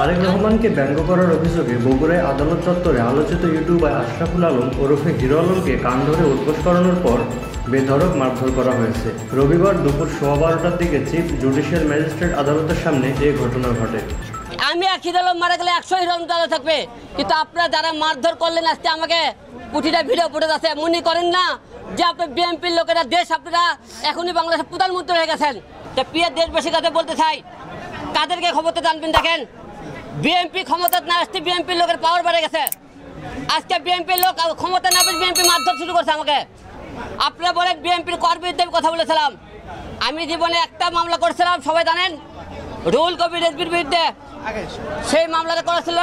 তারেক রহমানকে ব্যঙ্গ করার অভিযোগে বগুড়ায় আদালত চত্বরে আলোচিত ইউটিউবার আশরাফুল আলম ওরফে হিরো আলমকে কান ধরে উঠবোস করানোর পর বেধড়ক মারধর করা হয়েছে। রবিবার দুপুর 12:15টার দিকে চিফ জুডিশিয়াল ম্যাজিস্ট্রেট আদালতের সামনে এই ঘটনা ঘটে। আমি এক হিরো আলম মারা গেলে 100 হিরো আলম থাকবে, কিন্তু আপনারা যারা মারধর করলেন আজকে আমাকে প্রতিটা ভিডিও ফুটে আছে, মনে করেন না যে আপনি বিএনপির লোকেরা দেশ আপনারা এখনই বাংলাদেশের প্রধানমন্ত্রী হয়ে গেছেন। তো প্রিয় দেশবাসীর কাছে বলতে চাই, কাদেরকে ক্ষমতা জানবেন দেখেন, বিএনপি ক্ষমতা না আসতে বিএনপির লোকের পাওয়ার বেড়ে গেছে। আজকে বিএনপির লোক ক্ষমতা না পেয়ে বিএনপি মারধর শুরু করছে আমাকে। আপনারা বলেন বিএনপির কর্মীদের কথা বলেছিলাম, আমি জীবনে একটা মামলা করেছিলাম, সবাই জানেন, রুহুল কবির রিজভির বিরুদ্ধে। সেই মামলাটা করেছিল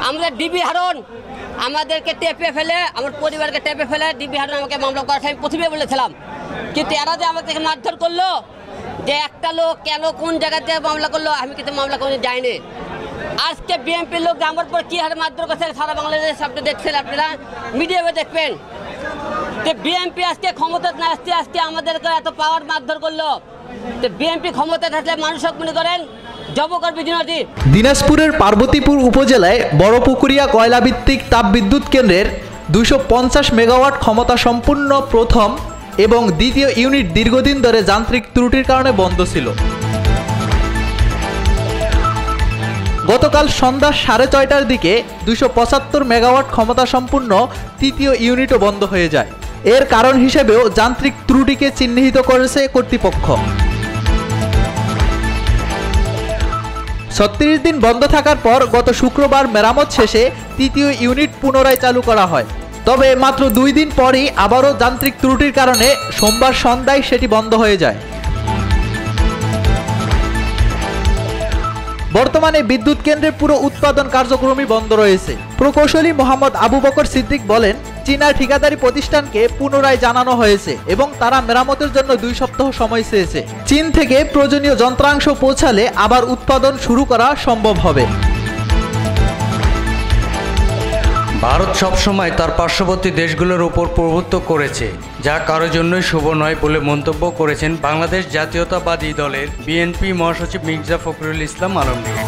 আমাদের ডিবি হারুন, আমাদেরকে টেপে ফেলে, আমার পরিবারকে টেপে ফেলে ডিবি হারুন আমাকে মামলা করার আমি প্রথমে বলেছিলাম। কিন্তু এরা যে আমাদেরকে মারধর করলো, যে একটা লোক কেন কোন জায়গাতে মামলা করলো, আমি কিন্তু মামলা করে যাইনি। আজকে বিএনপির লোক আমার পর কী হারে মারধর করছে সারা বাংলাদেশ আপনি দেখছেন, আপনারা মিডিয়াতে দেখবেন। যে বিএনপি আজকে ক্ষমতা না আসতে আজকে আমাদেরকে এত পাওয়ার মারধর করলো। তো বিএনপি ক্ষমতা থাকলে মানুষ মনে করেন দিনাজপুরের পার্বতীপুর উপজেলায় বড়পুকুরিয়া কয়লাভিত্তিক তাপবিদ্যুৎ কেন্দ্রের 250 মেগাওয়াট ক্ষমতা সম্পূর্ণ প্রথম এবং দ্বিতীয় ইউনিট দীর্ঘদিন ধরে যান্ত্রিক ত্রুটির কারণে বন্ধ ছিল। গতকাল সন্ধ্যা 6:30টার দিকে 275 মেগাওয়াট ক্ষমতা সম্পূর্ণ তৃতীয় ইউনিটও বন্ধ হয়ে যায়। এর কারণ হিসেবেও যান্ত্রিক ত্রুটিকে চিহ্নিত করেছে কর্তৃপক্ষ। 36 দিন বন্ধ থাকার পর গত শুক্রবার মেরামত শেষে তৃতীয় ইউনিট পুনরায় চালু করা হয়। তবে মাত্র 2 দিন পরই আবারও যান্ত্রিক ত্রুটির কারণে সোমবার সন্ধ্যায় সেটি বন্ধ হয়ে যায়। বর্তমানে বিদ্যুৎ কেন্দ্রের পুরো উৎপাদন কার্যক্রমই বন্ধ রয়েছে। প্রকৌশলী মোহাম্মদ আবু বকর সিদ্দিক বলেন, চীনা ঠিকাদারি প্রতিষ্ঠানকে পুনরায় জানানো হয়েছে এবং তারা মেরামতের জন্য 2 সপ্তাহ সময় চেয়েছে। চীন থেকে প্রয়োজনীয় যন্ত্রাংশ পৌঁছালে আবার উৎপাদন শুরু করা সম্ভব হবে। ভারত সবসময় তার পার্শ্ববর্তী দেশগুলোর উপর প্রভুত্ব করেছে, যা কারোর জন্যই শুভ নয় বলে মন্তব্য করেছেন বাংলাদেশ জাতীয়তাবাদী দলের বিএনপি মহাসচিব মির্জা ফখরুল ইসলাম আলমগীর।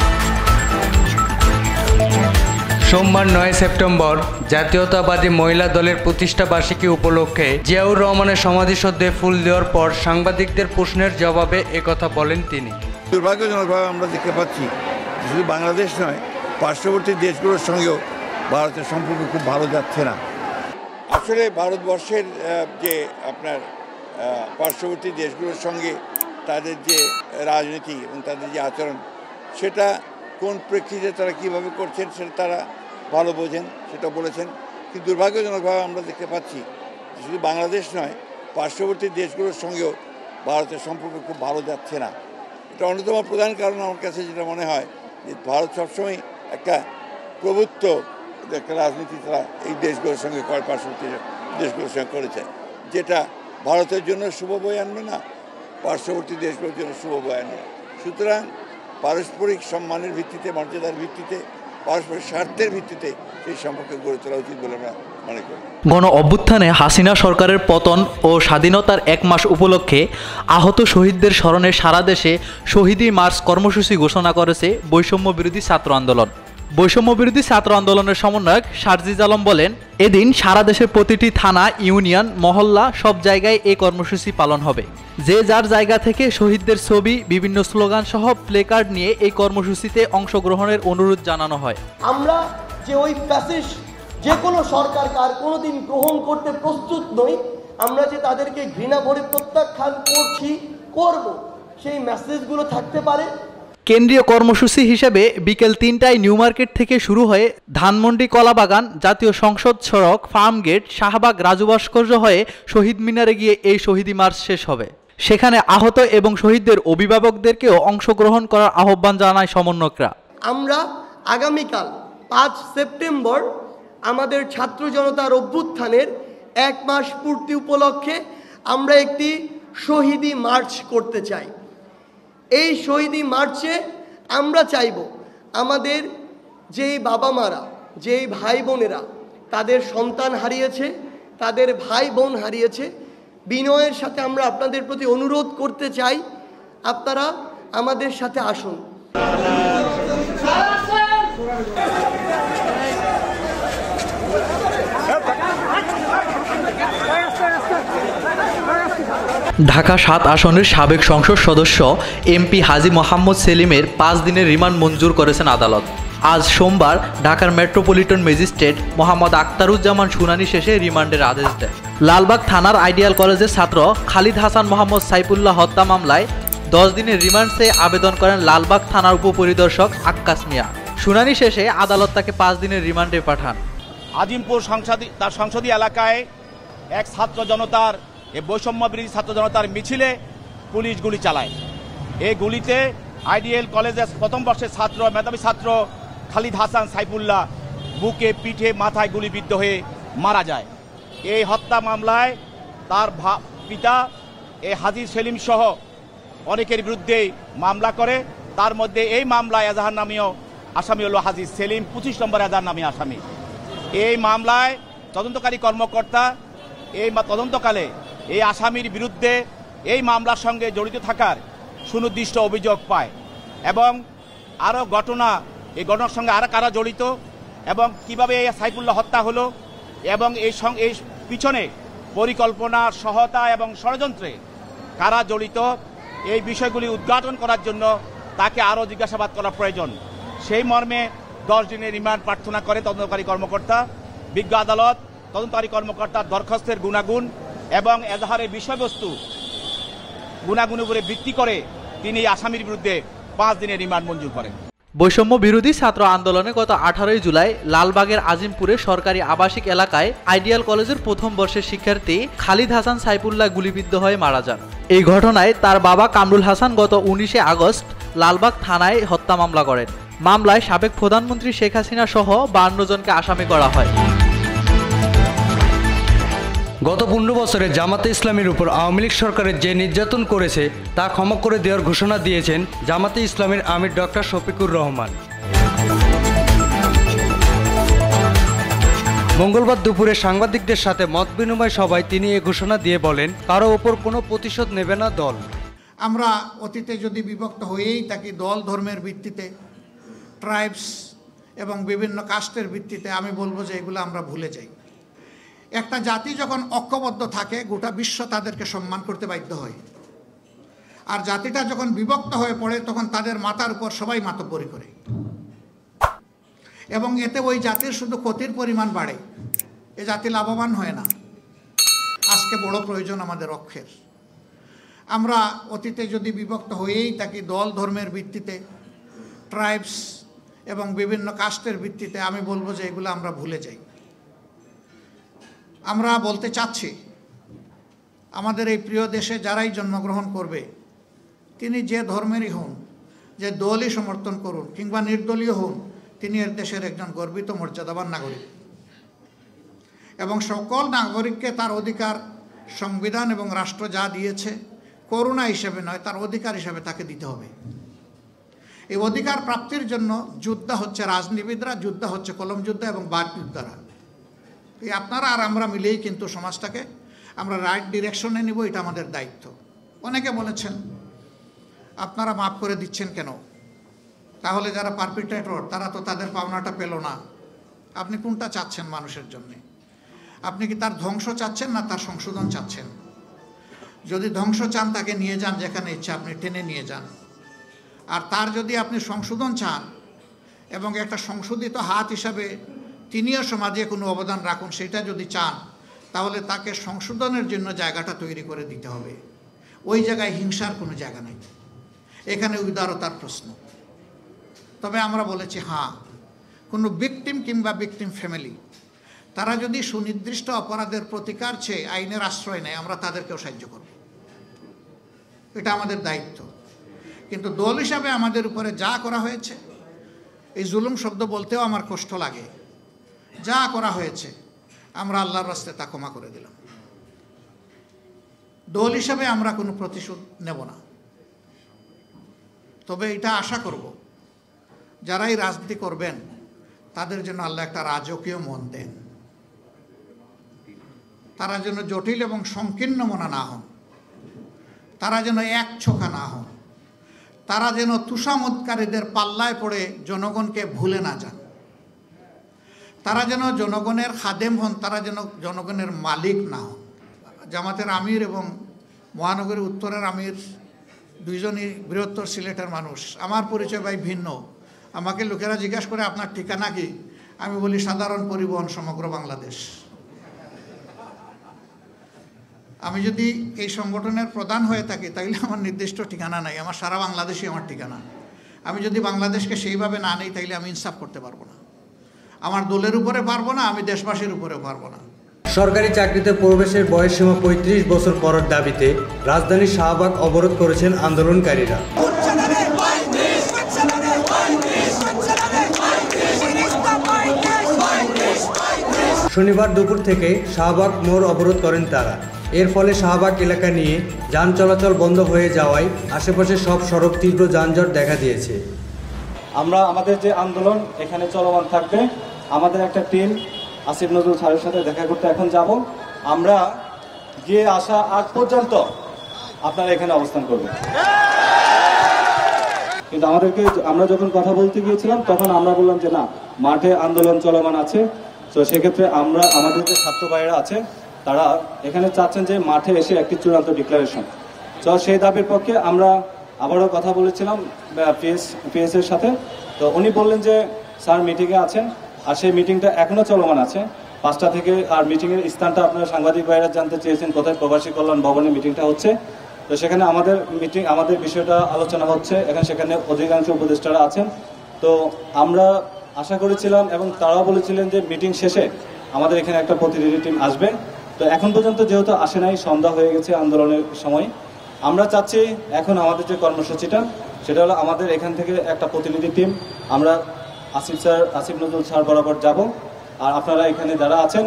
সোমবার 9 সেপ্টেম্বর জাতীয়তাবাদী মহিলা দলের প্রতিষ্ঠা বার্ষিকী উপলক্ষে জিয়াউর রহমানের সমাধিসৌধে ফুল দেওয়ার পর সাংবাদিকদের প্রশ্নের জবাবে একথা বলেন তিনি। দুর্ভাগ্যজনকভাবে আমরা দেখতে পাচ্ছি শুধু বাংলাদেশ নয়, পার্শ্ববর্তী দেশগুলোর সঙ্গেও ভারতের সম্পর্ক খুব ভালো যাচ্ছে না। আসলে ভারতবর্ষের যে আপনার পার্শ্ববর্তী দেশগুলোর সঙ্গে তাদের যে রাজনীতি এবং তাদের যে আচরণ, সেটা কোন প্রেক্ষিতে তারা কীভাবে করছেন সেটা তারা ভালো বোঝেন, সেটা বলেছেন। কিন্তু দুর্ভাগ্যজনকভাবে আমরা দেখতে পাচ্ছি শুধু বাংলাদেশ নয়, পার্শ্ববর্তী দেশগুলোর সঙ্গেও ভারতের সম্পর্ক খুব ভালো যাচ্ছে না। এটা অন্যতম প্রধান কারণ আমার কাছে যেটা মনে হয় যে ভারত সবসময় একটা প্রভুত্ব একটা রাজনীতি তারা এই দেশগুলোর সঙ্গে করে, পার্শ্ববর্তী দেশগুলোর সঙ্গে করেছে, যেটা ভারতের জন্য শুভ বয়ে আনবে না, পার্শ্ববর্তী দেশগুলোর জন্য শুভ বয়ে আনবে। সুতরাং পারস্পরিক সম্মানের ভিত্তিতে, মর্যাদার ভিত্তিতে, পারস্পরিক স্বার্থের ভিত্তিতে সেই সম্পর্ক গড়ে তোলা উচিত বলে আমরা মনে করি। গণ অভ্যুত্থানে হাসিনা সরকারের পতন ও স্বাধীনতার 1 মাস উপলক্ষে আহত শহীদদের স্মরণে সারা দেশে শহীদি মার্চ কর্মসূচি ঘোষণা করেছে বৈষম্য বিরোধী ছাত্র আন্দোলন। বৈষম্য বিরোধী ছাত্র আন্দোলনের সমন্বয়ক সারজিজ আলম বলেন, এদিন সারা দেশের প্রতিটি থানা, ইউনিয়ন, মহল্লা সব জায়গায় এই কর্মসূচি পালন হবে। যে যার জায়গা থেকে শহীদদের ছবি, বিভিন্ন স্লোগান সহ প্লেকার্ড নিয়ে এই কর্মসূচিতে অংশগ্রহণের অনুরোধ জানানো হয়। আমরা যে ওই প্যাসেজ যে কোনো সরকার কার কোনোদিন গ্রহণ করতে প্রস্তুত নই, আমরা যে তাদেরকে ঘৃণা ভরে প্রত্যাখ্যান করছি, করব, সেই মেসেজগুলো থাকতে পারে। কেন্দ্রীয় কর্মসূচি হিসেবে বিকেল 3টায় নিউ মার্কেট থেকে শুরু হয়ে ধানমন্ডি, কলাবাগান, জাতীয় সংসদ সড়ক, ফার্ম গেট, শাহবাগ, রাজু ভাস্কর্য হয়ে শহীদ মিনারে গিয়ে এই শহীদি মার্চ শেষ হবে। সেখানে আহত এবং শহীদদের অভিভাবকদেরকেও অংশগ্রহণ করার আহ্বান জানায় সমন্বয়করা। আমরা আগামীকাল 5 সেপ্টেম্বর আমাদের ছাত্র জনতার অভ্যুত্থানের 1 মাস পূর্তি উপলক্ষে আমরা একটি শহীদি মার্চ করতে চাই। এই শহীদি মার্চে আমরা চাইব আমাদের যেই বাবা মারা, যেই ভাই বোনেরা তাদের সন্তান হারিয়েছে, তাদের ভাই বোন হারিয়েছে, বিনয়ের সাথে আমরা আপনাদের প্রতি অনুরোধ করতে চাই, আপনারা আমাদের সাথে আসুন। ঢাকা ৭ আসনের সাবেক সংসদ সদস্য এমপি হাজী মোহাম্মদ সেলিমের ৫ দিনের রিমান্ড মঞ্জুর করেছেন আদালত। আজ সোমবার ঢাকার মেট্রোপলিটন ম্যাজিস্ট্রেট মোহাম্মদ আখতারুজ্জামান শুনানি শেষে রিমান্ডের আদেশ দেন। লালবাগ থানার আইডিয়াল কলেজের ছাত্র খালিদ হাসান মোহাম্মদ সাইফুল্লাহ হত্যা মামলায় ১০ দিনের রিমান্ড চেয়ে আবেদন করেন লালবাগ থানার উপপরিদর্শক আক্কাস মিয়া। শুনানি শেষে আদালত তাকে ৫ দিনের রিমান্ডে পাঠান। আজিমপুর তার সংসদীয় এলাকায় এক ছাত্র জনতার বৈষম্য বিরোধী ছাত্র জনতার মিছিলে পুলিশ গুলি চালায়। এই গুলিতে আইডিয়াল কলেজের প্রথম বর্ষের ছাত্র মেধাবী ছাত্র খালিদ হাসান সাইফুল্লাহ বুকে পিঠে মাথায় গুলিবিদ্ধ হয়ে মারা যায়। এই হত্যা মামলায় তার পিতা হাজী সেলিম সহ অনেকের বিরুদ্ধে মামলা করে। তার মধ্যে এই মামলায় এজাহার নামীয় আসামি হল হাজী সেলিম, ২৫ নম্বর এজাহার নামী আসামি। এই মামলায় তদন্তকারী কর্মকর্তা এই তদন্তকালে এই আসামির বিরুদ্ধে এই মামলার সঙ্গে জড়িত থাকার সুনির্দিষ্ট অভিযোগ পায় এবং আরও এই ঘটনার সঙ্গে আরও কারা জড়িত এবং কিভাবে এই সাইফুল্লাহ হত্যা হলো এবং এই পিছনে পরিকল্পনা, সহায়তা এবং ষড়যন্ত্রে কারা জড়িত এই বিষয়গুলি উদ্ঘাটন করার জন্য তাকে আরও জিজ্ঞাসাবাদ করা প্রয়োজন। সেই মর্মে ১০ দিনের রিমান্ড প্রার্থনা করে তদন্তকারী কর্মকর্তা। বিজ্ঞ আদালত তদন্তকারী কর্মকর্তার দরখাস্তের গুণাগুণ এবং এজাহারের বিষয়বস্তু গুণাগুণের উপরে ভিত্তি করে তিনি আসামির বিরুদ্ধে ৫ দিনের রিমান্ড মঞ্জুর করেন। বৈষম্য বিরোধী ছাত্র আন্দোলনে গত ১৮ জুলাই লালবাগের আজিমপুরে সরকারি আবাসিক এলাকায় আইডিয়াল কলেজের প্রথম বর্ষের শিক্ষার্থী খালিদ হাসান সাইফুল্লাহ গুলিবিদ্ধ হয়ে মারা যান। এই ঘটনায় তার বাবা কামরুল হাসান গত ১৯ আগস্ট লালবাগ থানায় হত্যা মামলা করেন। মামলায় সাবেক প্রধানমন্ত্রী শেখ হাসিনা সহ ৫২ জনকে আসামি করা হয়। গত ১৫ বছরে জামাতে ইসলামীর উপর আওয়ামী লীগ সরকারের যে নির্যাতন করেছে তা ক্ষমা করে দেওয়ার ঘোষণা দিয়েছেন জামাতে ইসলামীর আমির ডক্টর শফিকুর রহমান। মঙ্গলবার দুপুরে সাংবাদিকদের সাথে মত বিনিময় সভায় তিনি এ ঘোষণা দিয়ে বলেন, কারো ওপর কোনো প্রতিশোধ নেবে না দল। আমরা অতীতে যদি বিভক্ত হয়েই থাকি দল ধর্মের ভিত্তিতে, ট্রাইবস এবং বিভিন্ন কাস্টের ভিত্তিতে, আমি বলবো যে এগুলো আমরা ভুলে যাই। একটা জাতি যখন ঐক্যবদ্ধ থাকে গোটা বিশ্ব তাদেরকে সম্মান করতে বাধ্য হয়, আর জাতিটা যখন বিভক্ত হয়ে পড়ে তখন তাদের মাথার উপর সবাই মাতব্বরি করে এবং এতে ওই জাতির শুধু ক্ষতির পরিমাণ বাড়ে, এ জাতি লাভবান হয় না। আজকে বড় প্রয়োজন আমাদের ঐক্যের। আমরা অতীতে যদি বিভক্ত হয়েই থাকি দল ধর্মের ভিত্তিতে, ট্রাইবস এবং বিভিন্ন কাস্টের ভিত্তিতে, আমি বলবো যে এগুলো আমরা ভুলে যাই। আমরা বলতে চাচ্ছি আমাদের এই প্রিয় দেশে যারাই জন্মগ্রহণ করবে তিনি যে ধর্মেরই হন, যে দলই সমর্থন করুন কিংবা নির্দলীয় হন, তিনি এর দেশের একজন গর্বিত মর্যাদাবান নাগরিক এবং সকল নাগরিককে তার অধিকার সংবিধান এবং রাষ্ট্র যা দিয়েছে করুণা হিসেবে নয়, তার অধিকার হিসেবে তাকে দিতে হবে। এই অধিকার প্রাপ্তির জন্য যুদ্ধ হচ্ছে রাজনীতিবিদরা, যুদ্ধ হচ্ছে কলম যুদ্ধ এবং বাক যুদ্ধরা। এই আপনারা আর আমরা মিলেই কিন্তু সমাজটাকে আমরা রাইট ডিরেকশনে নিব, এটা আমাদের দায়িত্ব। অনেকে বলেছেন আপনারা মাফ করে দিচ্ছেন কেন, তাহলে যারা পারপিট্রেটর তারা তো তাদের পাওনাটা পেল না। আপনি কোনটা চাচ্ছেন মানুষের জন্য? আপনি কি তার ধ্বংস চাচ্ছেন না তার সংশোধন চাচ্ছেন? যদি ধ্বংস চান তাকে নিয়ে যান যেখানে ইচ্ছা, আপনি টেনে নিয়ে যান। আর তার যদি আপনি সংশোধন চান এবং একটা সংশোধিত হাত হিসাবে তিনিও সমাজে কোনো অবদান রাখুন, সেটা যদি চান তাহলে তাকে সংশোধনের জন্য জায়গাটা তৈরি করে দিতে হবে। ওই জায়গায় হিংসার কোনো জায়গা নেই, এখানে উদারতার প্রশ্ন। তবে আমরা বলেছি হ্যাঁ, কোনো ভিকটিম কিংবা ভিকটিম ফ্যামিলি তারা যদি সুনির্দিষ্ট অপরাধের প্রতিকার চেয়ে আইনের আশ্রয় নেয়, আমরা তাদেরকেও সাহায্য করব, এটা আমাদের দায়িত্ব। কিন্তু দল হিসাবে আমাদের উপরে যা করা হয়েছে, এই জুলুম শব্দ বলতেও আমার কষ্ট লাগে, যা করা হয়েছে আমরা আল্লাহর রাস্তায় তা ক্ষমা করে দিলাম। দল হিসাবে আমরা কোনো প্রতিশোধ নেব না। তবে এটা আশা করব যারাই রাজনীতি করবেন তাদের জন্য আল্লাহ একটা রাজকীয় মন দেন, তারা যেন জটিল এবং সংকীর্ণ মনা না হন, তারা যেন এক ছোখা না হন, তারা যেন তুষামতকারীদের পাল্লায় পড়ে জনগণকে ভুলে না যান। তারা যেন জনগণের খাদেম হন, তারা যেন জনগণের মালিক না হন। জামাতের আমির এবং মহানগরী উত্তরের আমির দুইজনই বৃহত্তর সিলেটের মানুষ। আমার পরিচয় ভাই ভিন্ন। আমাকে লোকেরা জিজ্ঞাসা করে আপনার ঠিকানা কি, আমি বলি সাধারণ পরিবহন সমগ্র বাংলাদেশ। আমি যদি এই সংগঠনের প্রধান হয়ে থাকি তাহলে আমার নির্দিষ্ট ঠিকানা নাই, আমার সারা বাংলাদেশই আমার ঠিকানা। আমি যদি বাংলাদেশকে সেইভাবে না নেই তাইলে আমি ইনসাফ করতে পারবো না, আমার দলের উপরে পারবো না, আমি দেশবাসীর উপরে পারবো না। সরকারি চাকরিতে প্রবেশের বয়সসীমা 35 বছর করার দাবিতে রাজধানীর শাহবাগ অবরোধ করেছেন আন্দোলনকারীরা। শনিবার দুপুর থেকে শাহবাগ মোড় অবরোধ করেন তারা। এর ফলে শাহবাগ এলাকা নিয়ে যান চলাচল বন্ধ হয়ে যাওয়ায় আশেপাশে সব সড়ক তীব্র যানজট দেখা দিয়েছে। আমরা আমাদের যে আন্দোলন এখানে চলমান থাকবে। আমাদের একটা টিম আসিফ নজরুল স্যারের সাথে দেখা করতে এখন যাব। আমরা গিয়ে আসা আগ পর্যন্ত আপনারা এখানে অবস্থান করবেন। কিন্তু আমরা যখন কথা বলতে গিয়েছিলাম তখন আমরা বললাম যে না, মাঠে আন্দোলন চলমান আছে। তো সেক্ষেত্রে আমাদের যে ছাত্র ভাইয়েরা আছে তারা এখানে চাচ্ছেন যে মাঠে এসে একটি চূড়ান্ত ডিক্লারেশন। তো সেই দাবির পক্ষে আমরা আবারও কথা বলেছিলাম পিএস এর সাথে। তো উনি বললেন যে স্যার মিটিংয়ে আছেন, আর সেই মিটিংটা এখনও চলমান আছে 5টা থেকে। আর মিটিংয়ের স্থানটা আপনারা সাংবাদিক ভাইয়েরা জানতে চেয়েছেন কোথায়, প্রবাসী কল্যাণ ভবনে মিটিংটা হচ্ছে। তো সেখানে আমাদের বিষয়টা আলোচনা হচ্ছে, সেখানে অধিকাংশ উপদেষ্টারা আছেন। তো আমরা আশা করেছিলাম এবং তারাও বলেছিলেন যে মিটিং শেষে আমাদের এখানে একটা প্রতিনিধি টিম আসবে। তো এখন পর্যন্ত যেহেতু আসে নাই, সন্ধ্যা হয়ে গেছে আন্দোলনের সময়, আমরা চাচ্ছি এখন আমাদের যে কর্মসূচিটা সেটা হলো আমাদের এখান থেকে একটা প্রতিনিধি টিম আমরা আসিফ নজরুল স্যার বরাবর যাব। আর আপনারা এখানে যারা আছেন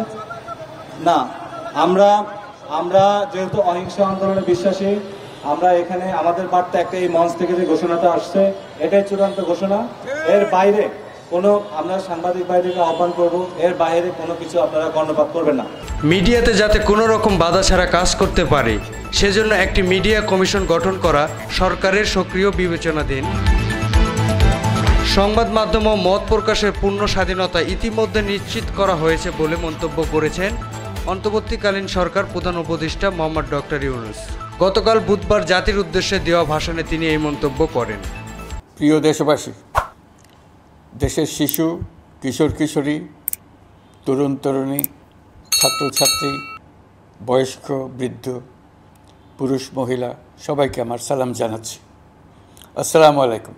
না, আমরা যেহেতু অহিংস আন্দোলনে বিশ্বাসী, আমরা এখানে আমাদের বার্তা একটা, এই মঞ্চ থেকে যে ঘোষণাটা আসছে এটাই চূড়ান্ত ঘোষণা। এর বাইরে আমরা সাংবাদিক ভাইদেরকে আহ্বান করব, এর বাইরে কোনো কিছু আপনারা কর্ণপাত করবেন না। মিডিয়াতে যাতে কোনো রকম বাধা ছাড়া কাজ করতে পারে সেজন্য একটি মিডিয়া কমিশন গঠন করা সরকারের সক্রিয় বিবেচনাধীন। সংবাদ মাধ্যম ও মত প্রকাশের পূর্ণ স্বাধীনতা ইতিমধ্যে নিশ্চিত করা হয়েছে বলে মন্তব্য করেছেন অন্তর্বর্তীকালীন সরকার প্রধান উপদেষ্টা মোহাম্মদ ডক্টর ইউনূস। গতকাল বুধবার জাতির উদ্দেশ্যে দেওয়া ভাষণে তিনি এই মন্তব্য করেন। প্রিয় দেশবাসী, দেশের শিশু, কিশোর কিশোরী, তরুণ তরুণী, ছাত্রছাত্রী, বয়স্ক বৃদ্ধ, পুরুষ মহিলা সবাইকে আমার সালাম জানাচ্ছি। আসসালামু আলাইকুম।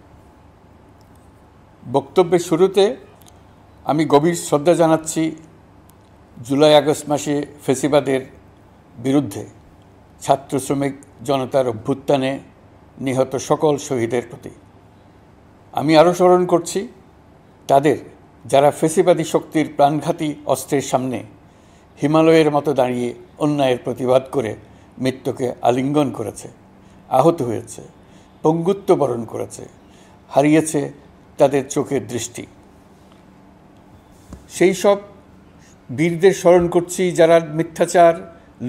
বক্তব্যের শুরুতে আমি গভীর শ্রদ্ধা জানাচ্ছি জুলাই আগস্ট মাসে ফ্যাসিবাদের বিরুদ্ধে ছাত্র শ্রমিক জনতার অভ্যুত্থানে নিহত সকল শহীদের প্রতি। আমি আরও স্মরণ করছি তাদের যারা ফ্যাসিবাদী শক্তির প্রাণঘাতী অস্ত্রের সামনে হিমালয়ের মতো দাঁড়িয়ে অন্যায়ের প্রতিবাদ করে মৃত্যুকে আলিঙ্গন করেছে, আহত হয়েছে, পঙ্গুত্ব বরণ করেছে, হারিয়েছে তাদের চোখের দৃষ্টি। সেই সব বীরদের স্মরণ করছি যারা মিথ্যাচার,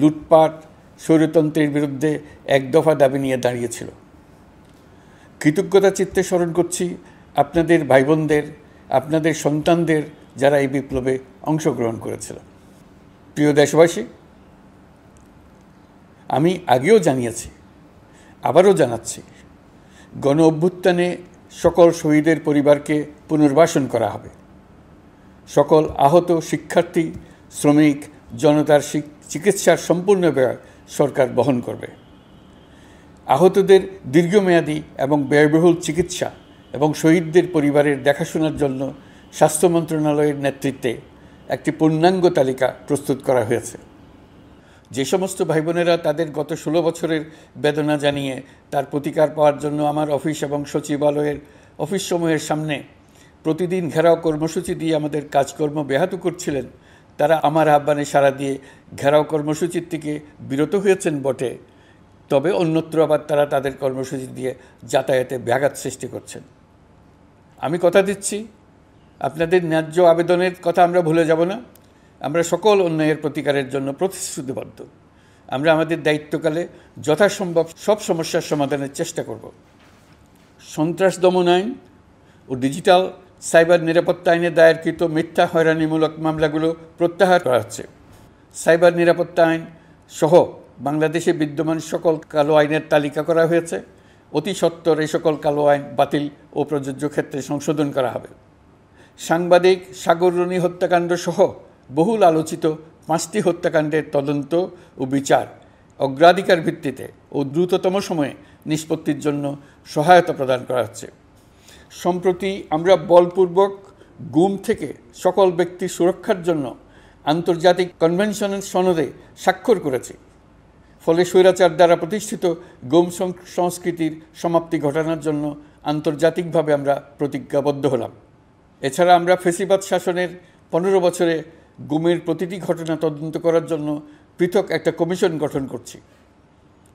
লুটপাট, স্বৈরতন্ত্রের বিরুদ্ধে এক দফা দাবি নিয়ে দাঁড়িয়েছিল। কৃতজ্ঞতা চিত্তে স্মরণ করছি আপনাদের ভাই বোনদের, আপনাদের সন্তানদের যারা এই বিপ্লবে অংশগ্রহণ করেছিল। প্রিয় দেশবাসী, আমি আগেও জানিয়েছি, আবারও জানাচ্ছি, গণ অভ্যুত্থানে সকল শহীদের পরিবারকে পুনর্বাসন করা হবে। সকল আহত শিক্ষার্থী, শ্রমিক, জনতার চিকিৎসার সম্পূর্ণ ব্যয় সরকার বহন করবে। আহতদের দীর্ঘমেয়াদী এবং ব্যয়বহুল চিকিৎসা এবং শহীদদের পরিবারের দেখাশোনার জন্য স্বাস্থ্য মন্ত্রণালয়ের নেতৃত্বে একটি পূর্ণাঙ্গ তালিকা প্রস্তুত করা হয়েছে। যে সমস্ত ভাই বোনেরা তাদের গত 16 বছরের বেদনা জানিয়ে তার প্রতিকার পাওয়ার জন্য আমার অফিস এবং সচিবালয়ের অফিসসমূহের সামনে প্রতিদিন ঘেরাও কর্মসূচি দিয়ে আমাদের কাজকর্ম ব্যাহত করছিলেন, তারা আমার আহ্বানে সাড়া দিয়ে ঘেরাও কর্মসূচির থেকে বিরত হয়েছেন বটে, তবে অন্যত্র আবার তারা তাদের কর্মসূচি দিয়ে যাতায়াতে ব্যাঘাত সৃষ্টি করছেন। আমি কথা দিচ্ছি, আপনাদের ন্যায্য আবেদনের কথা আমরা ভুলে যাব না। আমরা সকল অন্যায়ের প্রতিকারের জন্য প্রতিশ্রুতিবদ্ধ। আমরা আমাদের দায়িত্বকালে যথাসম্ভব সব সমস্যার সমাধানের চেষ্টা করব। সন্ত্রাস দমন আইন ও ডিজিটাল সাইবার নিরাপত্তা আইনে দায়েরকৃত মিথ্যা হয়রানিমূলক মামলাগুলো প্রত্যাহার করা হচ্ছে। সাইবার নিরাপত্তা আইন সহ বাংলাদেশে বিদ্যমান সকল কালো আইনের তালিকা করা হয়েছে। অতি সত্বর এই সকল কালো আইন বাতিল ও প্রযোজ্য ক্ষেত্রে সংশোধন করা হবে। সাংবাদিক সাগর রনি হত্যাকাণ্ড সহ বহুল আলোচিত 5টি হত্যাকাণ্ডের তদন্ত ও বিচার অগ্রাধিকার ভিত্তিতে ও দ্রুততম সময়ে নিষ্পত্তির জন্য সহায়তা প্রদান করা হচ্ছে। সম্প্রতি আমরা বলপূর্বক গুম থেকে সকল ব্যক্তির সুরক্ষার জন্য আন্তর্জাতিক কনভেনশনের সনদে স্বাক্ষর করেছি। ফলে স্বৈরাচার দ্বারা প্রতিষ্ঠিত গুম সংস্কৃতির সমাপ্তি ঘটানোর জন্য আন্তর্জাতিকভাবে আমরা প্রতিজ্ঞাবদ্ধ হলাম। এছাড়া আমরা ফেসিবাদ শাসনের 15 বছরে গুমের প্রতিটি ঘটনা তদন্ত করার জন্য পৃথক একটা কমিশন গঠন করছি।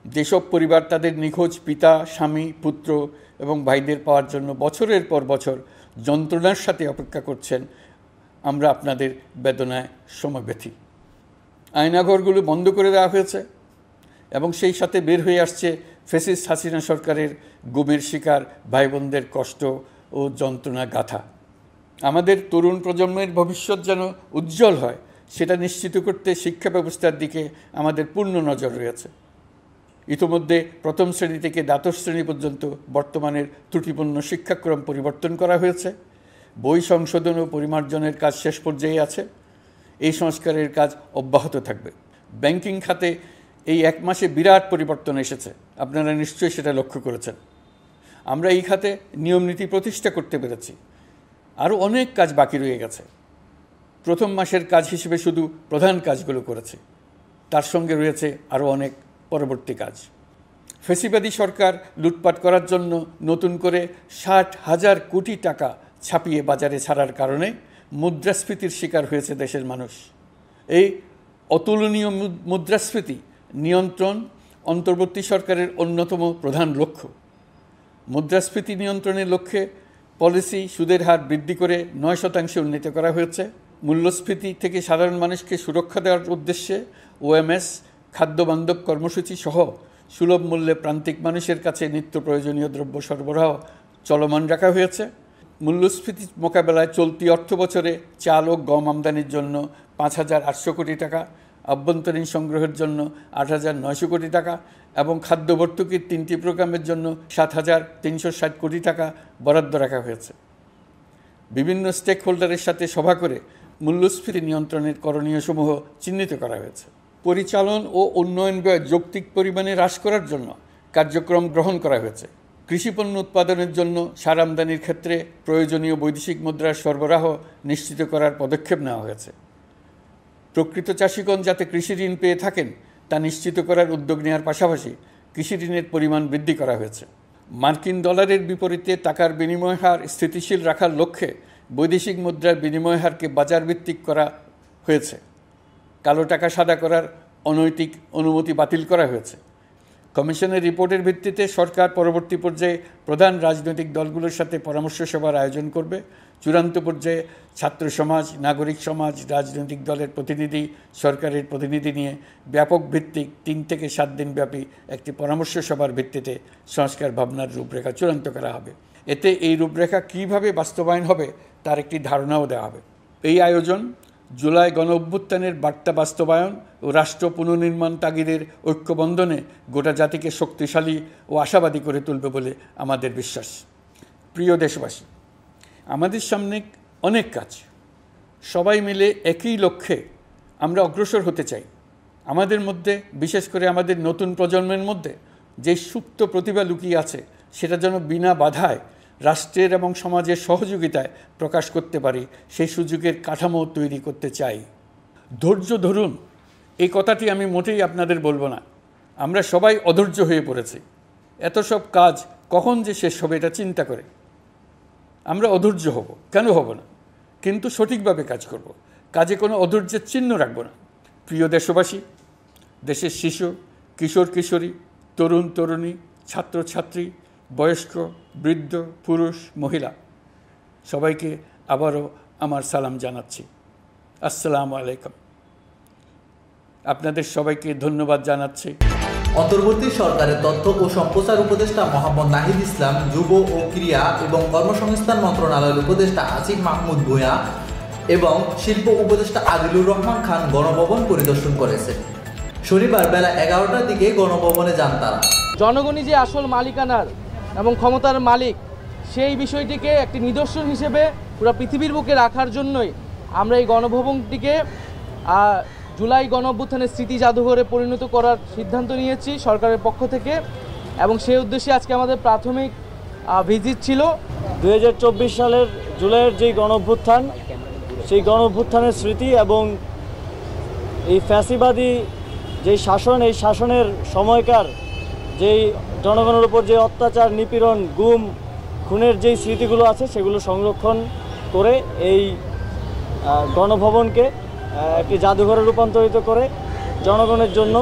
যেসব পরিবার তাদের নিখোঁজ পিতা, স্বামী, পুত্র এবং ভাইদের পাওয়ার জন্য বছরের পর বছর যন্ত্রণার সাথে অপেক্ষা করছেন, আমরা আপনাদের বেদনায় সমব্যথী। আয়নাঘরগুলো বন্ধ করে দেওয়া হয়েছে এবং সেই সাথে বের হয়ে আসছে ফ্যাসিস্ট হাসিনা সরকারের গুমের শিকার ভাই বোনদের কষ্ট ও যন্ত্রণা গাথা। আমাদের তরুণ প্রজন্মের ভবিষ্যৎ যেন উজ্জ্বল হয়, সেটা নিশ্চিত করতে শিক্ষা ব্যবস্থার দিকে আমাদের পূর্ণ নজর রয়েছে। ইতোমধ্যে প্রথম শ্রেণী থেকে দ্বাদশ শ্রেণী পর্যন্ত বর্তমানের ত্রুটিপূর্ণ শিক্ষাক্রম পরিবর্তন করা হয়েছে। বই সংশোধন ও পরিমার্জনের কাজ শেষ পর্যায়ে আছে। এই সংস্কারের কাজ অব্যাহত থাকবে। ব্যাংকিং খাতে এই 1 মাসে বিরাট পরিবর্তন এসেছে, আপনারা নিশ্চয়ই সেটা লক্ষ্য করেছেন। আমরা এই খাতে নিয়মনীতি প্রতিষ্ঠা করতে পেরেছি। আরও অনেক কাজ বাকি রয়ে গেছে। প্রথম মাসের কাজ হিসেবে শুধু প্রধান কাজগুলো করেছি, তার সঙ্গে রয়েছে আরও অনেক পরবর্তী কাজ। ফ্যাসিবাদী সরকার লুটপাট করার জন্য নতুন করে 60,000 কোটি টাকা ছাপিয়ে বাজারে ছাড়ার কারণে মুদ্রাস্ফীতির শিকার হয়েছে দেশের মানুষ। এই অতুলনীয় মুদ্রাস্ফীতি নিয়ন্ত্রণ অন্তর্বর্তী সরকারের অন্যতম প্রধান লক্ষ্য। মুদ্রাস্ফীতি নিয়ন্ত্রণের লক্ষ্যে পলিসি সুদের হার বৃদ্ধি করে 9% উন্নীত করা হয়েছে। মূল্যস্ফীতি থেকে সাধারণ মানুষকে সুরক্ষা দেওয়ার উদ্দেশ্যে ওএমএস খাদ্যবান্ধব কর্মসূচি সহ সুলভ মূল্যে প্রান্তিক মানুষের কাছে নিত্য প্রয়োজনীয় দ্রব্য সরবরাহ চলমান রাখা হয়েছে। মূল্যস্ফীতি মোকাবেলায় চলতি অর্থ বছরে চাল ও গম আমদানির জন্য 5,800 কোটি টাকা, আভ্যন্তরীণ সংগ্রহের জন্য 8,900 কোটি টাকা এবং খাদ্য ভর্তুকির 3টি প্রোগ্রামের জন্য 7,360 কোটি টাকা বরাদ্দ রাখা হয়েছে। বিভিন্ন স্টেক হোল্ডারের সাথে সভা করে মূল্যস্ফীতি নিয়ন্ত্রণের করণীয়সমূহ চিহ্নিত করা হয়েছে। পরিচালন ও উন্নয়ন ব্যয় যৌক্তিক পরিমাণে হ্রাস করার জন্য কার্যক্রম গ্রহণ করা হয়েছে। কৃষিপণ্য উৎপাদনের জন্য সার আমদানির ক্ষেত্রে প্রয়োজনীয় বৈদেশিক মুদ্রার সরবরাহ নিশ্চিত করার পদক্ষেপ নেওয়া হয়েছে। প্রকৃত চাষিগণ যাতে কৃষি ঋণ পেয়ে থাকেন তা নিশ্চিত করার উদ্যোগ নেওয়ার পাশাপাশি কৃষি ঋণের পরিমাণ বৃদ্ধি করা হয়েছে। মার্কিন ডলারের বিপরীতে টাকার বিনিময় হার স্থিতিশীল রাখার লক্ষ্যে বৈদেশিক মুদ্রার বিনিময় হারকে বাজারভিত্তিক করা হয়েছে। কালো টাকা সাদা করার অনৈতিক অনুমতি বাতিল করা হয়েছে। কমিশনের রিপোর্টের ভিত্তিতে সরকার পরবর্তী পর্যায়ে প্রধান রাজনৈতিক দলগুলোর সাথে পরামর্শ সভার আয়োজন করবে। চূড়ান্ত পর্যায়ে ছাত্র সমাজ, নাগরিক সমাজ, রাজনৈতিক দলের প্রতিনিধি, সরকারের প্রতিনিধি নিয়ে ব্যাপক ভিত্তিক 3 থেকে 7 দিন ব্যাপী একটি পরামর্শ সভার ভিত্তিতে সংস্কার ভাবনার রূপরেখা চূড়ান্ত করা হবে। এতে এই রূপরেখা কীভাবে বাস্তবায়ন হবে তার একটি ধারণাও দেওয়া হবে। এই আয়োজন জুলাই গণ অভ্যুত্থানের বার্তা বাস্তবায়ন ও রাষ্ট্র পুনর্নির্মাণ তাগিদের ঐক্যবন্ধনে গোটা জাতিকে শক্তিশালী ও আশাবাদী করে তুলবে বলে আমাদের বিশ্বাস। প্রিয় দেশবাসী, আমাদের সামনে অনেক কাজ, সবাই মিলে একই লক্ষ্যে আমরা অগ্রসর হতে চাই। আমাদের মধ্যে, বিশেষ করে আমাদের নতুন প্রজন্মের মধ্যে যে সুপ্ত প্রতিভা লুকিয়ে আছে সেটা যেন বিনা বাধায় রাষ্ট্রের এবং সমাজের সহযোগিতায় প্রকাশ করতে পারি, সেই সুযোগের কাঠামো তৈরি করতে চাই। ধৈর্য ধরুন, এই কথাটি আমি মোটেই আপনাদের বলবো না। আমরা সবাই অধৈর্য হয়ে পড়েছি। এত সব কাজ কখন যে শেষ হবে এটা চিন্তা করে আমরা অধৈর্য হব, কেন হব না? কিন্তু সঠিকভাবে কাজ করব, কাজে কোনো অধৈর্যের চিহ্ন রাখব না। প্রিয় দেশবাসী, দেশের শিশু, কিশোর কিশোরী, তরুণ তরুণী, ছাত্রছাত্রী, বয়স্ক, বৃদ্ধ, পুরুষ, মহিলা সবাইকে আবারও আমার সালাম জানাচ্ছি। আসসালামু আলাইকুম। আপনাদের সবাইকে ধন্যবাদ জানাচ্ছি। অন্তর্বর্তী সরকারের তথ্য ও সম্প্রচার উপদেষ্টা মোহাম্মদ নাহিদ ইসলাম, যুব ও ক্রীড়া এবং কর্মসংস্থান মন্ত্রণালয়ের উপদেষ্টা আসিফ মাহমুদ ভূঁইয়া এবং শিল্প উপদেষ্টা আদিলুর রহমান খান গণভবন পরিদর্শন করেছে। শনিবার বেলা 11টার দিকে গণভবনে যান তারা। জনগণই যে আসল মালিকানার এবং ক্ষমতার মালিক, সেই বিষয়টিকে একটি নিদর্শন হিসেবে পুরো পৃথিবীর বুকে রাখার জন্যই আমরা এই গণভবনটিকে জুলাই গণঅভ্যুত্থানের স্মৃতি জাদুঘরে পরিণত করার সিদ্ধান্ত নিয়েছি সরকারের পক্ষ থেকে, এবং সেই উদ্দেশ্যে আজকে আমাদের প্রাথমিক ভিজিট ছিল। 2024 সালের জুলাইয়ের যেই গণঅভ্যুত্থান, সেই গণঅভ্যুত্থানের স্মৃতি এবং এই ফ্যাসিবাদী যেই শাসন, এই শাসনের সময়কার যেই জনগণের উপর যে অত্যাচার, নিপীড়ন, গুম, খুনের যেই স্মৃতিগুলো আছে সেগুলো সংরক্ষণ করে এই গণভবনকে একটি জাদুঘরে রূপান্তরিত করে জনগণের জন্য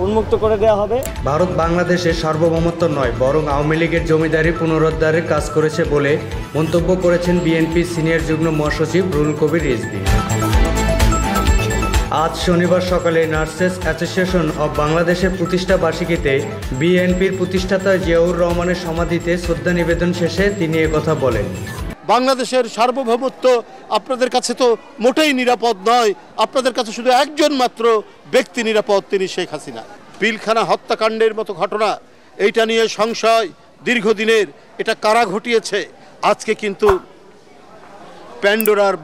উন্মুক্ত করে দেওয়া হবে। ভারত বাংলাদেশের সার্বভৌমত্ব নয়, বরং আওয়ামী লীগের জমিদারি পুনরুদ্ধারের কাজ করেছে বলে মন্তব্য করেছেন বিএনপি সিনিয়র যুগ্ম মহাসচিব রুহুল কবির রিজভী। আজ শনিবার সকালে নার্সেস অ্যাসোসিয়েশন অব বাংলাদেশের প্রতিষ্ঠা বার্ষিকীতে বিএনপির প্রতিষ্ঠাতা জিয়াউর রহমানের সমাধিতে শ্রদ্ধা নিবেদন শেষে তিনি একথা বলেন। বাংলাদেশের সার্বভৌমত্ব আপনাদের কাছে তো মোটেই নিরাপদ নয়, আপনাদের কাছে শুধু একজন মাত্র ব্যক্তি নিরাপদ, তিনি শেখ হাসিনা। পিলখানা হত্যাকাণ্ডের মতো ঘটনা, এইটা নিয়ে সংশয় দীর্ঘদিনের, এটা কারা ঘটিয়েছে? আজকে কিন্তু প্যান্ডোরার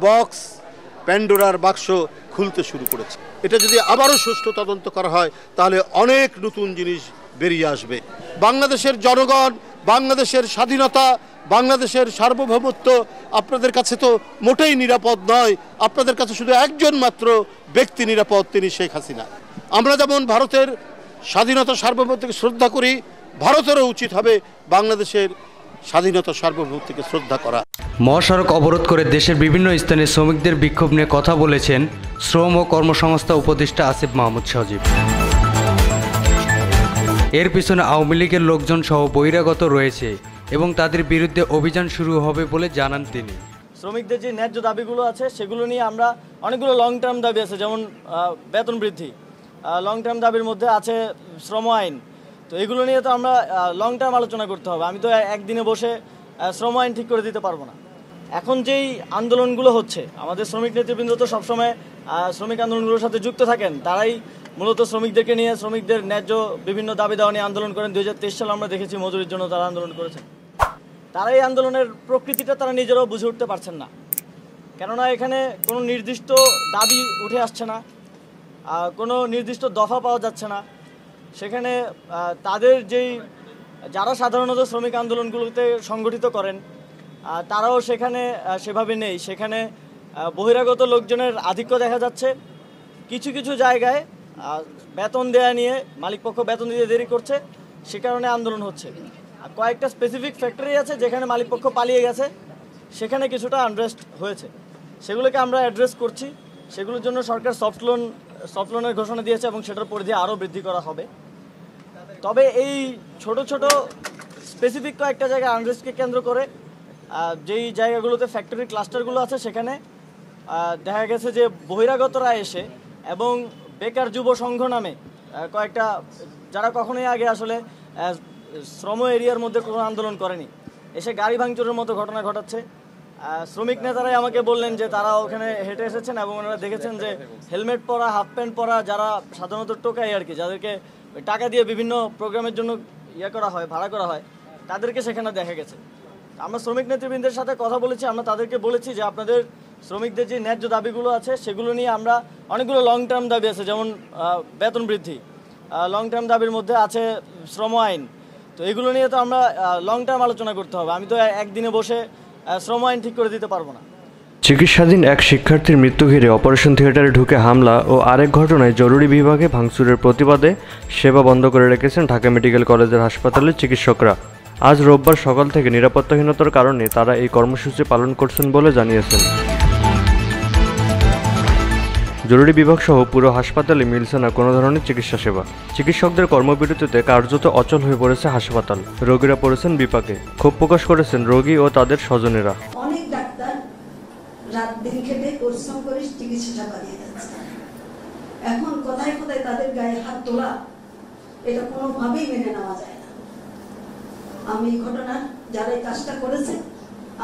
বাক্স খুলতে শুরু করেছে। এটা যদি আবারও সুষ্ঠু তদন্ত করা হয় তাহলে অনেক নতুন জিনিস বেরিয়ে আসবে। বাংলাদেশের জনগণ, বাংলাদেশের স্বাধীনতা, বাংলাদেশের সার্বভৌমত্ব আপনাদের কাছে তো মোটেই নিরাপদ নয়, আপনাদের কাছে শুধু একজন মাত্র ব্যক্তি নিরাপদ, তিনি শেখ হাসিনা। আমরা যেমন ভারতের স্বাধীনতা সার্বভৌমত্বকে শ্রদ্ধা করি, ভারতেরও উচিত হবে বাংলাদেশের স্বাধীনতা সার্বভৌমত্বকে শ্রদ্ধা করা। মহাসড়ক অবরোধ করে দেশের বিভিন্ন স্থানে শ্রমিকদের বিক্ষোভ নিয়ে কথা বলেছেন শ্রম ও কর্মসংস্থান উপদেষ্টা আসিফ মাহমুদ সজীব। এর পিছনে আওয়ামী লীগের লোকজন সহ বহিরাগত রয়েছে এবং তাদের বিরুদ্ধে অভিযান শুরু হবে বলে জানান তিনি। শ্রমিকদের যে ন্যায্য দাবিগুলো আছে সেগুলো নিয়ে আমরা অনেকগুলো লং টার্ম দাবি আছে, যেমন বেতন বৃদ্ধি, লং টার্ম দাবির মধ্যে আছে শ্রম আইন। তো এগুলো নিয়ে তো আমরা লং টার্ম আলোচনা করতে হবে। আমি তো একদিনে বসে শ্রম আইন ঠিক করে দিতে পারবো না। এখন যেই আন্দোলনগুলো হচ্ছে, আমাদের শ্রমিক নেতৃবৃন্দ তো সবসময় শ্রমিক আন্দোলনগুলোর সাথে যুক্ত থাকেন, তারাই মূলত শ্রমিকদেরকে নিয়ে, শ্রমিকদের ন্যায্য বিভিন্ন দাবি দাওয়া নিয়ে আন্দোলন করেন। 2023 সালে আমরা দেখেছি মজুরির জন্য তারা আন্দোলন করেছেন। তারা এই আন্দোলনের প্রকৃতিটা তারা নিজেরাও বুঝে উঠতে পারছেন না, কেননা এখানে কোনো নির্দিষ্ট দাবি উঠে আসছে না, কোনো নির্দিষ্ট দফা পাওয়া যাচ্ছে না। সেখানে তাদের যারা সাধারণত শ্রমিক আন্দোলনগুলোতে সংগঠিত করেন তারাও সেখানে সেভাবে নেই। সেখানে বহিরাগত লোকজনের আধিক্য দেখা যাচ্ছে। কিছু কিছু জায়গায় বেতন দেয়া নিয়ে মালিকপক্ষ বেতন দিতে দেরি করছে, সে কারণে আন্দোলন হচ্ছে। আর কয়েকটা স্পেসিফিক ফ্যাক্টরি আছে যেখানে মালিকপক্ষ পালিয়ে গেছে, সেখানে কিছুটা আনরেস্ট হয়েছে, সেগুলোকে আমরা অ্যাড্রেস করছি। সেগুলোর জন্য সরকার সফট লোনের ঘোষণা দিয়েছে এবং সেটার পরিধি আরও বৃদ্ধি করা হবে। তবে এই ছোট ছোট স্পেসিফিক কয়েকটা জায়গা আনরেস্টকে কেন্দ্র করে যেই জায়গাগুলোতে ফ্যাক্টরি ক্লাস্টারগুলো আছে সেখানে দেখা গেছে যে বহিরাগতরা এসে এবং বেকার যুব সংঘ নামে কয়েকটা, যারা কখনোই আগে আসলে শ্রম এরিয়ার মধ্যে কোনো আন্দোলন করেনি, এসে গাড়ি ভাঙচুরের মতো ঘটনা ঘটাচ্ছে। শ্রমিক নেতারাই আমাকে বললেন যে তারা ওখানে হেঁটে এসেছেন এবং ওনারা দেখেছেন যে হেলমেট পরা, হাফ প্যান্ট পরা, যারা সাধারণত টোকাই আর কি, যাদেরকে টাকা দিয়ে বিভিন্ন প্রোগ্রামের জন্য করা হয়, ভাড়া করা হয়, তাদেরকে সেখানে দেখা গেছে। আমরা শ্রমিক নেতৃবৃন্দের সাথে কথা বলেছি, আমরা তাদেরকে বলেছি যে আপনাদের শ্রমিকদের যে ন্যায্য দাবিগুলো আছে সেগুলো নিয়ে আমরা অনেকগুলো লং টার্ম দাবি আছে, যেমন বেতন বৃদ্ধি, লং টার্ম দাবির মধ্যে আছে শ্রম আইন। তো এগুলো নিয়ে তো আমরা লং টার্ম আলোচনা করতে হবে। আমি তো একদিনে বসে শ্রম আইন ঠিক করে দিতে পারবো না। চিকিৎসাধীন এক শিক্ষার্থীর মৃত্যু ঘিরে অপারেশন থিয়েটারে ঢুকে হামলা ও আরেক ঘটনায় জরুরি বিভাগে ভাঙচুরের প্রতিবাদে সেবা বন্ধ করে রেখেছেন ঢাকা মেডিকেল কলেজের হাসপাতালের চিকিৎসকরা। আজ রোববার সকাল থেকে নিরাপত্তাহীনতার কারণে তারা এই কর্মসূচি পালন করছেন বলে জানিয়েছেন। জরুরি বিভাগ সহ পুরো হাসপাতালে মিলছে না কোনো ধরনের চিকিৎসা সেবা। চিকিৎসকদের কর্মবিরতিতে কার্যত অচল হয়ে পড়েছে হাসপাতাল। রোগীরা পড়েছেন বিপাকে। ক্ষোভ প্রকাশ করেছেন রোগী ও তাদের স্বজনেরা। অনেক ডাক্তার রাত দিন খেটে পরিশ্রম করে চিকিৎসা সেবা দিয়ে যাচ্ছে। এখন কোথায় কোথায় তাদের গায়ে হাত তোলা, এটা কোনোভাবেই মেনে নেওয়া যায় না। আমি এই ঘটনার যারা এই কাজটা করেছে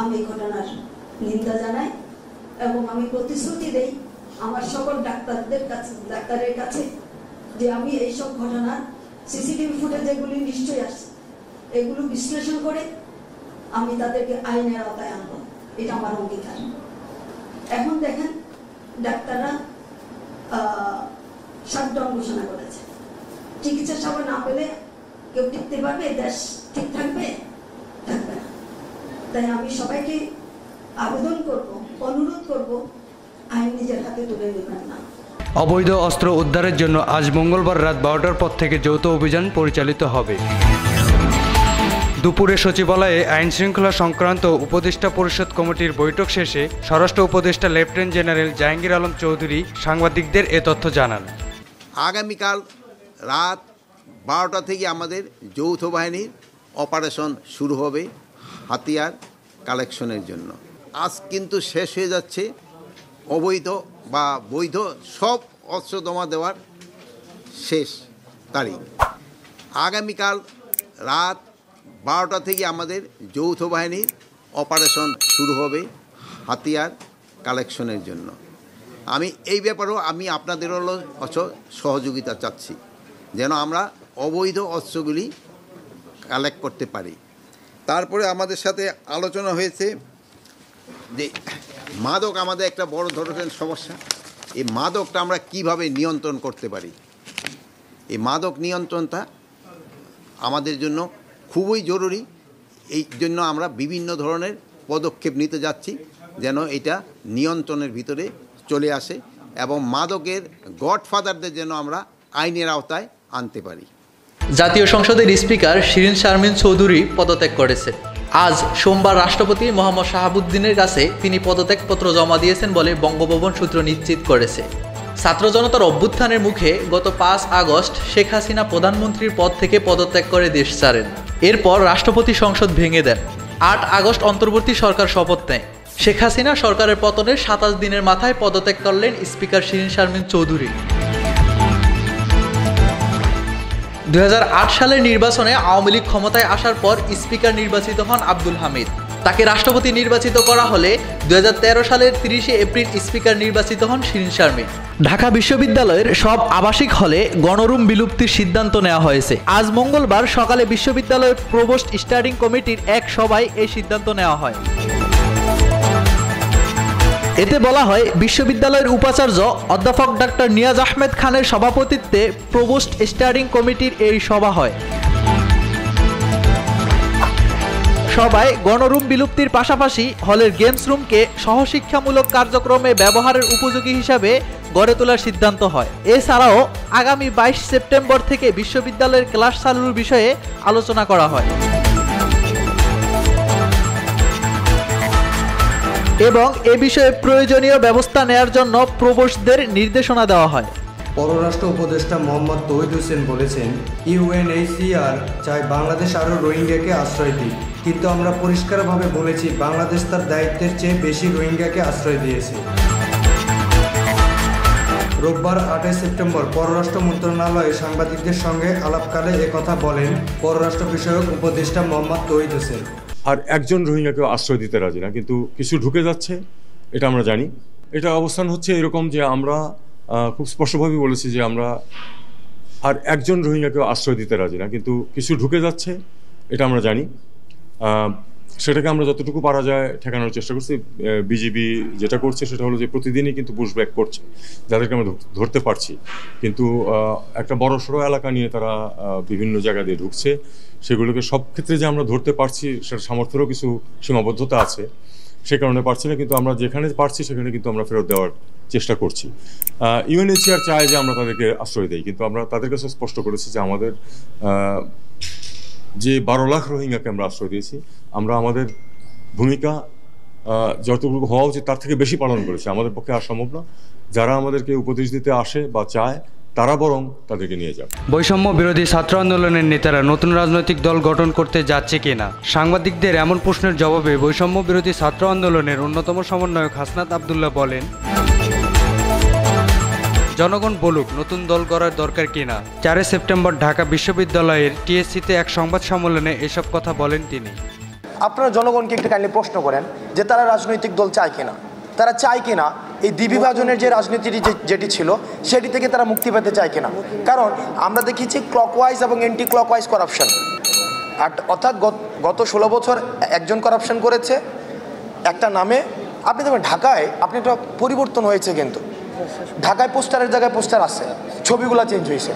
আমি এই ঘটনার নিন্দা জানাই এবং আমি প্রতিশ্রুতি দেই আমার সকল ডাক্তারের কাছে যে আমি এইসব ঘটনার সিসিটিভি ফুটেজ যেগুলি নিশ্চয়ই আসছে এগুলো বিশ্লেষণ করে আমি তাদেরকে আইনের আওতায় আনবো, এটা আমার অঙ্গীকার। এখন দেখেন ডাক্তাররা শাটডাউন ঘোষণা করেছে, চিকিৎসা সেবা না পেলে কেউ টিকতে পারবে? দেশ ঠিক থাকবে? থাকবে না। তাই আমি সবাইকে আবেদন করব, অনুরোধ করব, আইন নিজের হাতে তুলে নেবেন না। অবৈধ অস্ত্র উদ্ধারের জন্য আজ মঙ্গলবার রাত 12টার পর থেকে যৌথ অভিযান পরিচালিত হবে। দুপুরে সচিবালয়ে আইন শৃঙ্খলা সংক্রান্ত উপদেষ্টা পরিষদ কমিটির বৈঠক শেষে স্বরাষ্ট্র উপদেষ্টা লেফটেন্যান্ট জেনারেল জাহাঙ্গীর আলম চৌধুরী সাংবাদিকদের এ তথ্য জানান। আগামীকাল রাত 12টা থেকে আমাদের যৌথ বাহিনীর অপারেশন শুরু হবে হাতিয়ার কালেকশনের জন্য। আজ কিন্তু শেষ হয়ে যাচ্ছে অবৈধ বা বৈধ সব অস্ত্র জমা দেওয়ার শেষ তারিখ। আগামীকাল রাত 12টা থেকে আমাদের যৌথ বাহিনীর অপারেশন শুরু হবে হাতিয়ার কালেকশনের জন্য। আমি এই ব্যাপারেও আমি আপনাদেরও সহযোগিতা চাচ্ছি যেন আমরা অবৈধ অস্ত্রগুলি কালেক্ট করতে পারি। তারপরে আমাদের সাথে আলোচনা হয়েছে যে মাদক আমাদের একটা বড় ধরনের সমস্যা, এই মাদকটা আমরা কিভাবে নিয়ন্ত্রণ করতে পারি। এই মাদক নিয়ন্ত্রণটা আমাদের জন্য খুবই জরুরি। এই জন্য আমরা বিভিন্ন ধরনের পদক্ষেপ নিতে যাচ্ছি যেন এটা নিয়ন্ত্রণের ভিতরে চলে আসে এবং মাদকের গডফাদারদের যেন আমরা আইনের আওতায় আনতে পারি। জাতীয় সংসদের স্পিকার শিরিন শারমিন চৌধুরী পদত্যাগ করেছেন। আজ সোমবার রাষ্ট্রপতি মোহাম্মদ শাহাবুদ্দিনের কাছে তিনি পদত্যাগপত্র জমা দিয়েছেন বলে বঙ্গভবন সূত্র নিশ্চিত করেছে। ছাত্র জনতার অভ্যুত্থানের মুখে গত 5 আগস্ট শেখ হাসিনা প্রধানমন্ত্রীর পদ থেকে পদত্যাগ করে দেশ ছাড়েন। এরপর রাষ্ট্রপতি সংসদ ভেঙে দেন। 8 আগস্ট অন্তর্বর্তী সরকার শপথ নেয়। শেখ হাসিনা সরকারের পতনের 27 দিনের মাথায় পদত্যাগ করলেন স্পিকার শিরিন শারমিন চৌধুরী। 2008 সালের নির্বাচনে আওয়ামী লীগ ক্ষমতায় আসার পর স্পিকার নির্বাচিত হন আব্দুল হামিদ। তাকে রাষ্ট্রপতি নির্বাচিত করা হলে 2013 সালের 30 এপ্রিল স্পিকার নির্বাচিত হন শিরিন শারমিন। ঢাকা বিশ্ববিদ্যালয়ের সব আবাসিক হলে গণরুম বিলুপ্তির সিদ্ধান্ত নেওয়া হয়েছে। আজ মঙ্গলবার সকালে বিশ্ববিদ্যালয়ের প্রভোস্ট স্টাডিং কমিটির এক সভায় এই সিদ্ধান্ত নেওয়া হয়। এতে বলা হয়, বিশ্ববিদ্যালয়ের উপাচার্য অধ্যাপক ডাক্তার নিয়াজ আহমেদ খানের সভাপতিত্বে প্রভোস্ট স্টাডিং কমিটির এই সভা হয়। সভায় গণরুম বিলুপ্তির পাশাপাশি হলের গেমস রুমকে সহশিক্ষামূলক কার্যক্রমে ব্যবহারের উপযোগী হিসাবে গড়ে তোলার সিদ্ধান্ত হয়। এছাড়াও আগামী 22 সেপ্টেম্বর থেকে বিশ্ববিদ্যালয়ের ক্লাস চালুর বিষয়ে আলোচনা করা হয় এবং এ বিষয়ে প্রয়োজনীয় ব্যবস্থা নেয়ার জন্য প্রভোস্টদের নির্দেশনা দেওয়া হয়। পররাষ্ট্র উপদেষ্টা মোহাম্মদ তৌহিদ হোসেন বলেছেন, ইউএনএইচসিআর চায় বাংলাদেশ আরও রোহিঙ্গাকে আশ্রয় দিক, কিন্তু আমরা পরিষ্কারভাবে বলেছি বাংলাদেশ তার দায়িত্বের চেয়ে বেশি রোহিঙ্গাকে আশ্রয় দিয়েছে। রোববার 8 সেপ্টেম্বর পররাষ্ট্র মন্ত্রণালয়ে সাংবাদিকদের সঙ্গে আলাপকালে একথা বলেন পররাষ্ট্র বিষয়ক উপদেষ্টা মোহাম্মদ তৌহিদ হোসেন। আর একজন রোহিঙ্গাকেও আশ্রয় দিতে রাজি না, কিন্তু কিছু ঢুকে যাচ্ছে, এটা আমরা জানি। এটা অবস্থান হচ্ছে এরকম যে আমরা খুব স্পষ্টভাবে বলেছি যে আমরা আর একজন রোহিঙ্গাকেও আশ্রয় দিতে রাজি না, কিন্তু কিছু ঢুকে যাচ্ছে, এটা আমরা জানি। সেটাকে আমরা যতটুকু পারা যায় ঠেকানোর চেষ্টা করছি। বিজিবি যেটা করছে সেটা হলো যে প্রতিদিনই কিন্তু পুশব্যাক করছে, যাদেরকে আমরা ধরতে পারছি, কিন্তু একটা বড়সড় এলাকা নিয়ে তারা বিভিন্ন জায়গা দিয়ে ঢুকছে। সেগুলোকে সব ক্ষেত্রে যে আমরা ধরতে পারছি সেটা সামর্থ্যেরও কিছু সীমাবদ্ধতা আছে, সে কারণে পারছি না, কিন্তু আমরা যেখানে পারছি সেখানে কিন্তু আমরা ফেরত দেওয়ার চেষ্টা করছি। ইউএনএইচসিআর চায় যে আমরা তাদেরকে আশ্রয় দেই, কিন্তু আমরা তাদের কাছে স্পষ্ট করেছি যে আমাদের যে 12 লাখ রোহিঙ্গাকে আমরা আশ্রয় দিয়েছি, আমরা আমাদের ভূমিকা যতটুকু হওয়া উচিত তার থেকে বেশি পালন করেছি। আমাদের পক্ষে আর সম্ভব না। যারা আমাদেরকে উপদেশ দিতে আসে বা চায় তারা বরং তাদেরকে নিয়ে যাবে। বৈষম্য বিরোধী ছাত্র আন্দোলনের নেতারা নতুন রাজনৈতিক দল গঠন করতে যাচ্ছে কিনা? সাংবাদিকদের এমন প্রশ্নের জবাবে বৈষম্য বিরোধী ছাত্র আন্দোলনের অন্যতম সমন্বয়ক হাসনাত আবদুল্লাহ বলেন, জনগণ বলুক নতুন দল গড়ার দরকার কিনা। 4 সেপ্টেম্বর ঢাকা বিশ্ববিদ্যালয়ের টিএসসিতে এক সংবাদ সম্মেলনে এসব কথা বলেন তিনি। আপনারা জনগণকে একটু কাইন্ডলি প্রশ্ন করেন যে তারা রাজনৈতিক দল চায় কিনা, তারা চায় কিনা এই দ্বিবিভাজনের যে রাজনীতি যেটি ছিল সেটি থেকে তারা মুক্তি পেতে চায় কিনা। কারণ আমরা দেখেছি ক্লকওয়াইজ এবং অ্যান্টি ক্লকওয়াইজ করাপশন, অর্থাৎ গত 16 বছর একজন করাপশন করেছে একটা নামে। আপনি দেখবেন ঢাকায় আপনি একটা পরিবর্তন হয়েছে, কিন্তু ঢাকায় পোস্টারের জায়গায় পোস্টার আছে, ছবিগুলো চেঞ্জ হয়েছে,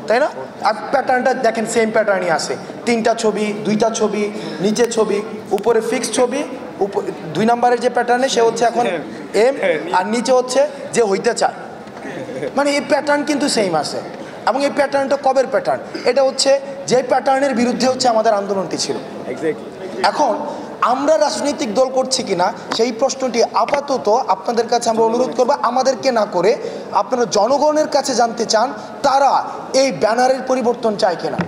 তাই না? আর প্যাটার্নটা দেখেন সেম প্যাটার্নই আছে, 3টা ছবি, 2টা ছবি, নিচে ছবি, উপরে ফিক্সড ছবি। 2 নম্বরের যে প্যাটার্নে সে হচ্ছে এখন এম, আর নিচে হচ্ছে যে হইতে চায়। মানে এই প্যাটার্ন কিন্তু সেম আছে, এবং এই প্যাটার্নটা কবের প্যাটার্ন? এটা হচ্ছে যে প্যাটার্নের বিরুদ্ধে হচ্ছে আমাদের আন্দোলনটি ছিল। এখন আমরা রাজনৈতিক দল করছি কিনা সেই প্রশ্নটি আপাতত আপনাদের কাছে আমরা অনুরোধ করব, আমাদেরকে না করে আপনারা জনগণের কাছে জানতে চান তারা এই ব্যানারের পরিবর্তন চায় কিনা,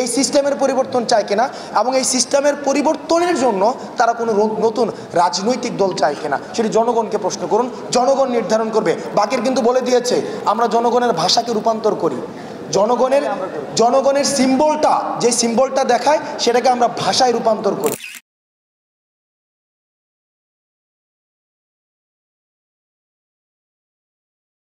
এই সিস্টেমের পরিবর্তন চায় কিনা, এবং এই সিস্টেমের পরিবর্তনের জন্য তারা কোনো নতুন রাজনৈতিক দল চায় কিনা সেটি জনগণকে প্রশ্ন করুন, জনগণ নির্ধারণ করবে। বাকির কিন্তু বলে দিয়েছে আমরা জনগণের ভাষাকে রূপান্তর করি, জনগণের সিম্বলটা যে সিম্বলটা দেখায় সেটাকে আমরা ভাষায় রূপান্তর করি।